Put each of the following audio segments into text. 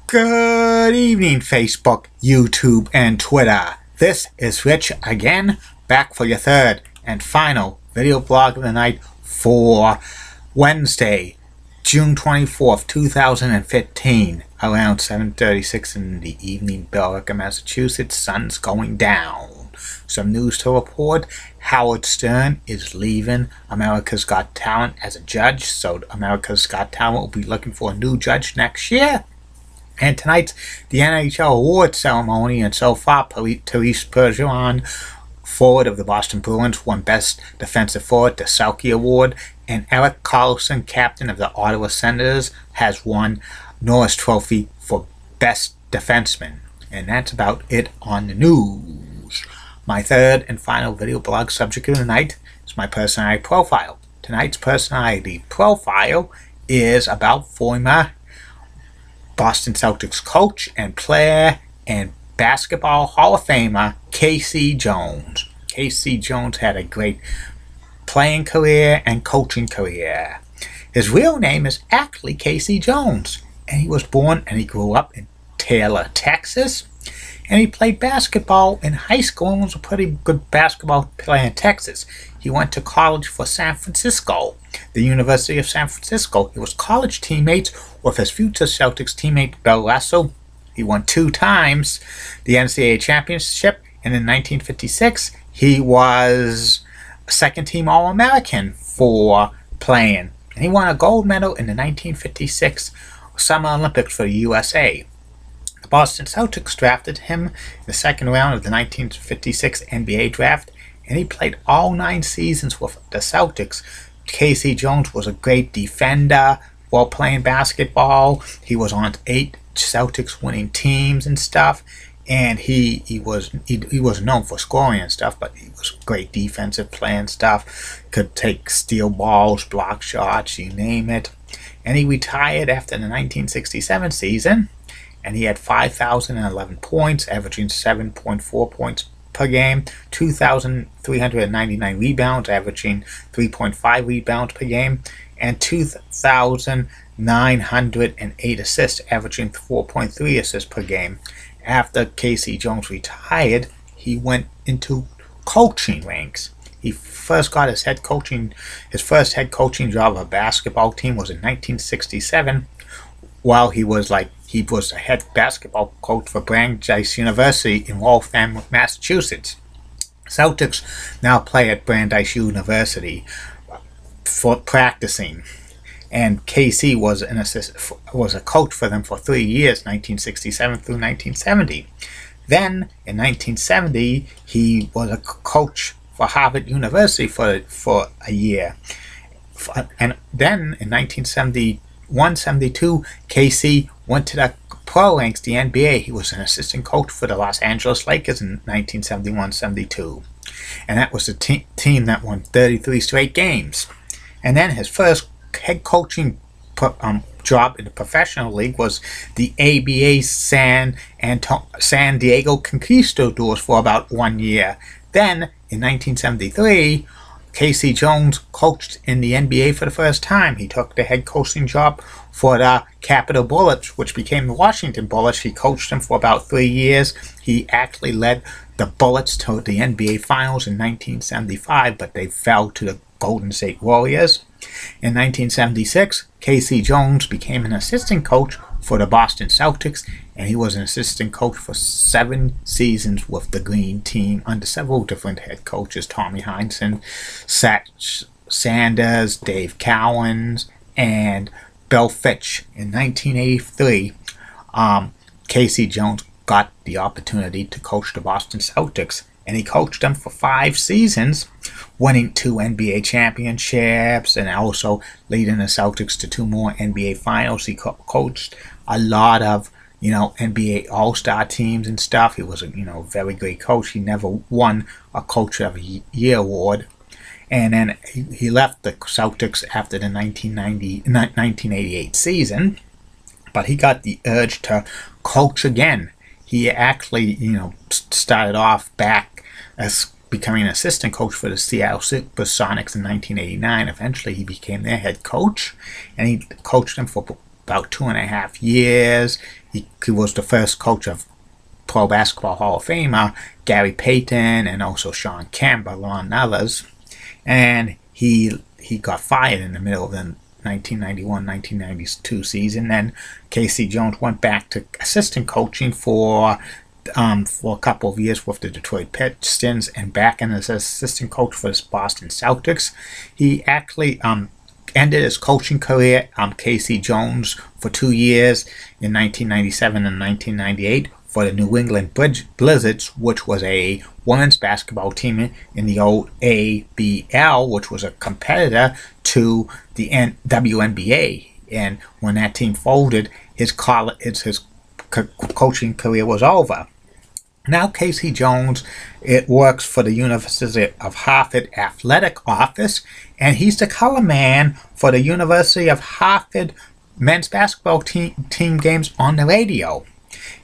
Good evening, Facebook, YouTube, and Twitter. This is Rich again, back for your third and final video blog of the night for Wednesday, June 24th, 2015, around 7:36 in the evening, Billerica, Massachusetts. Sun's going down. Some news to report. Howard Stern is leaving America's Got Talent as a judge, so America's Got Talent will be looking for a new judge next year. And tonight's the NHL awards ceremony, and so far, Therese Bergeron, forward of the Boston Bruins, won Best Defensive Forward, the Selke Award, and Erik Karlsson, captain of the Ottawa Senators, has won Norris Trophy for Best Defenseman. And that's about it on the news. My third and final video blog subject of the night is my personality profile. Tonight's personality profile is about former Boston Celtics coach and player and basketball Hall of Famer K.C. Jones. K.C. Jones had a great playing career and coaching career. His real name is actually K.C. Jones, and he was born and he grew up in Taylor, Texas. And he played basketball in high school and was a pretty good basketball player in Texas. He went to college for San Francisco, the University of San Francisco. He was college teammates with his future Celtics teammate Bill Russell. He won 2 times the NCAA championship, and in 1956 he was a second-team All-American for playing. And he won a gold medal in the 1956 Summer Olympics for the USA. The Boston Celtics drafted him in the second round of the 1956 NBA draft, and he played all 9 seasons with the Celtics. K.C. Jones was a great defender while playing basketball. He was on 8 Celtics winning teams and stuff, and he was known for scoring and stuff, but he was great defensive play and stuff. Could take steal balls, block shots, you name it. And he retired after the 1967 season, and he had 5,011 points, averaging 7.4 points per game, 2,399 rebounds, averaging 3.5 rebounds per game, and 2,908 assists, averaging 4.3 assists per game. After K.C. Jones retired, he went into coaching ranks. He first got his first head coaching job of a basketball team was in 1967, while he was a head basketball coach for Brandeis University in Waltham, Massachusetts. Celtics now play at Brandeis University for practicing, and KC was a coach for them for 3 years, 1967 through 1970. Then in 1970, he was a coach for Harvard University for a year, and then in 1971-72, KC went to the pro ranks, the NBA. He was an assistant coach for the Los Angeles Lakers in 1971-72. And that was the team that won 33 straight games. And then his first head coaching job in the professional league was the ABA San Diego Conquistadors for about 1 year. Then, in 1973, K.C. Jones coached in the NBA for the first time. He took the head coaching job for the Capitol Bullets, which became the Washington Bullets. He coached them for about 3 years. He actually led the Bullets to the NBA Finals in 1975, but they fell to the Golden State Warriors. In 1976, K.C. Jones became an assistant coach for the Boston Celtics, and he was an assistant coach for 7 seasons with the Green Team under several different head coaches: Tommy Heinsohn, Satch Sanders, Dave Cowens, and Bill Fitch. In 1983, K.C. Jones got the opportunity to coach the Boston Celtics, and he coached them for 5 seasons, winning 2 NBA championships and also leading the Celtics to 2 more NBA finals. He coached a lot of NBA All-Star teams and stuff. He was a very great coach. He never won a Coach of the Year award. And then he left the Celtics after the 1988 season, but he got the urge to coach again. He actually, started off back as becoming an assistant coach for the Seattle Supersonics in 1989. Eventually, he became their head coach, and he coached them for about 2.5 years. He was the first coach of Pro Basketball Hall of Famer Gary Payton and also Sean Campbell, among others. And he got fired in the middle of the 1991-1992 season. Then K.C. Jones went back to assistant coaching for a couple of years with the Detroit Pistons and back in as assistant coach for the Boston Celtics. He actually ended his coaching career, K.C. Jones, for 2 years in 1997 and 1998 for the New England Blizzards, which was a women's basketball team in the old ABL, which was a competitor to the WNBA. And when that team folded, his coaching career was over. Now K.C. Jones, it works for the University of Harvard Athletic Office, and he's the color man for the University of Harvard men's basketball team games on the radio.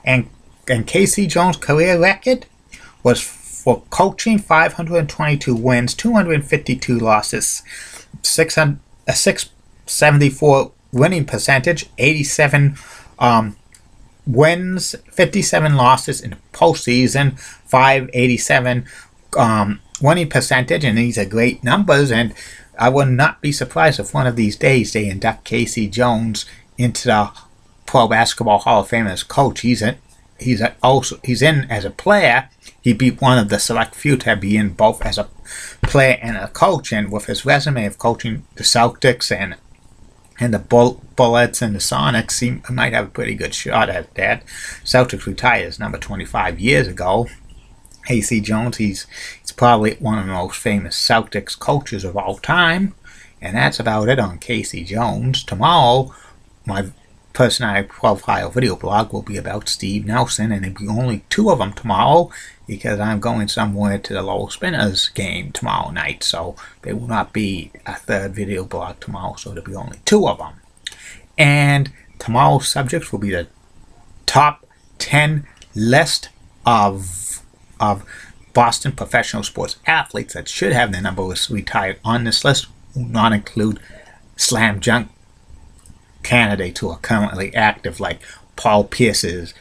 And K.C. Jones' career record was for coaching 522 wins, 252 losses, 674 winning percentage, 87 wins, 57 losses in the postseason, 587 winning percentage, and these are great numbers. And I would not be surprised if one of these days they induct K.C. Jones into the Pro Basketball Hall of Fame as coach. He's in as a player. He beat one of the select few to be in both as a player and a coach. And with his resume of coaching the Celtics and the Bullets and the Sonics, he might have a pretty good shot at that. Celtics retired his number 25 years ago. K.C. Jones, he's probably one of the most famous Celtics coaches of all time. And that's about it on K.C. Jones. Tomorrow, my personality profile video blog will be about Steve Nelson, and there'll be only 2 of them tomorrow because I'm going somewhere to the Lowell Spinners game tomorrow night, so there will not be a 3rd video blog tomorrow, so there'll be only 2 of them. And tomorrow's subjects will be the top 10 list of Boston professional sports athletes that should have their numbers retired. On this list will not include slam dunk candidates who are currently active, like Paul Pierce is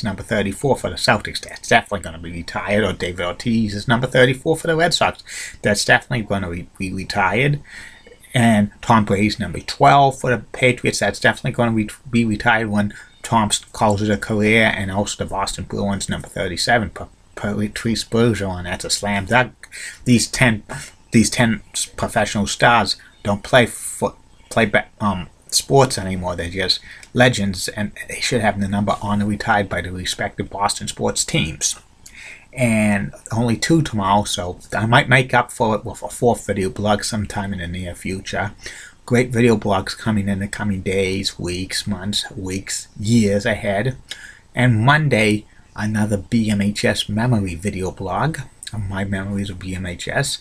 number 34 for the Celtics. That's definitely going to be retired. Or David Ortiz is number 34 for the Red Sox. That's definitely going to be retired. And Tom Brady's number 12 for the Patriots. That's definitely going to be retired when Tom calls it a career. And also the Boston Bruins number 37, Patrice Bergeron. That's a slam dunk. These 10 professional stars don't play sports anymore. They're just legends, and they should have the number on the retired by the respective Boston sports teams. And only 2 tomorrow, so I might make up for it with a 4th video blog sometime in the near future. Great video blogs coming in the coming days, weeks, months, years ahead. And Monday, another BMHS memory video blog. My memories of BMHS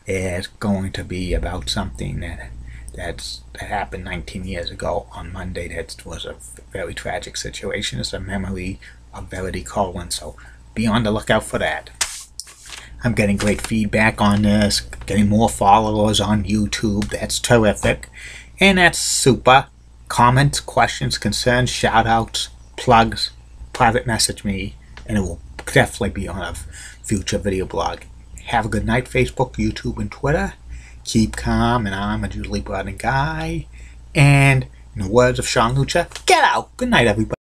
is going to be about something that happened 19 years ago on Monday. That was a very tragic situation. It's a memory of Verity Cohen, so be on the lookout for that. I'm getting great feedback on this, getting more followers on YouTube. That's terrific, and that's super. Comments, questions, concerns, shout-outs, plugs, private message me, and it will definitely be on a future video blog. Have a good night, Facebook, YouTube, and Twitter. Keep calm, and I'm a Julie Broaden guy. And in the words of Sean Lucha, get out. Good night, everybody.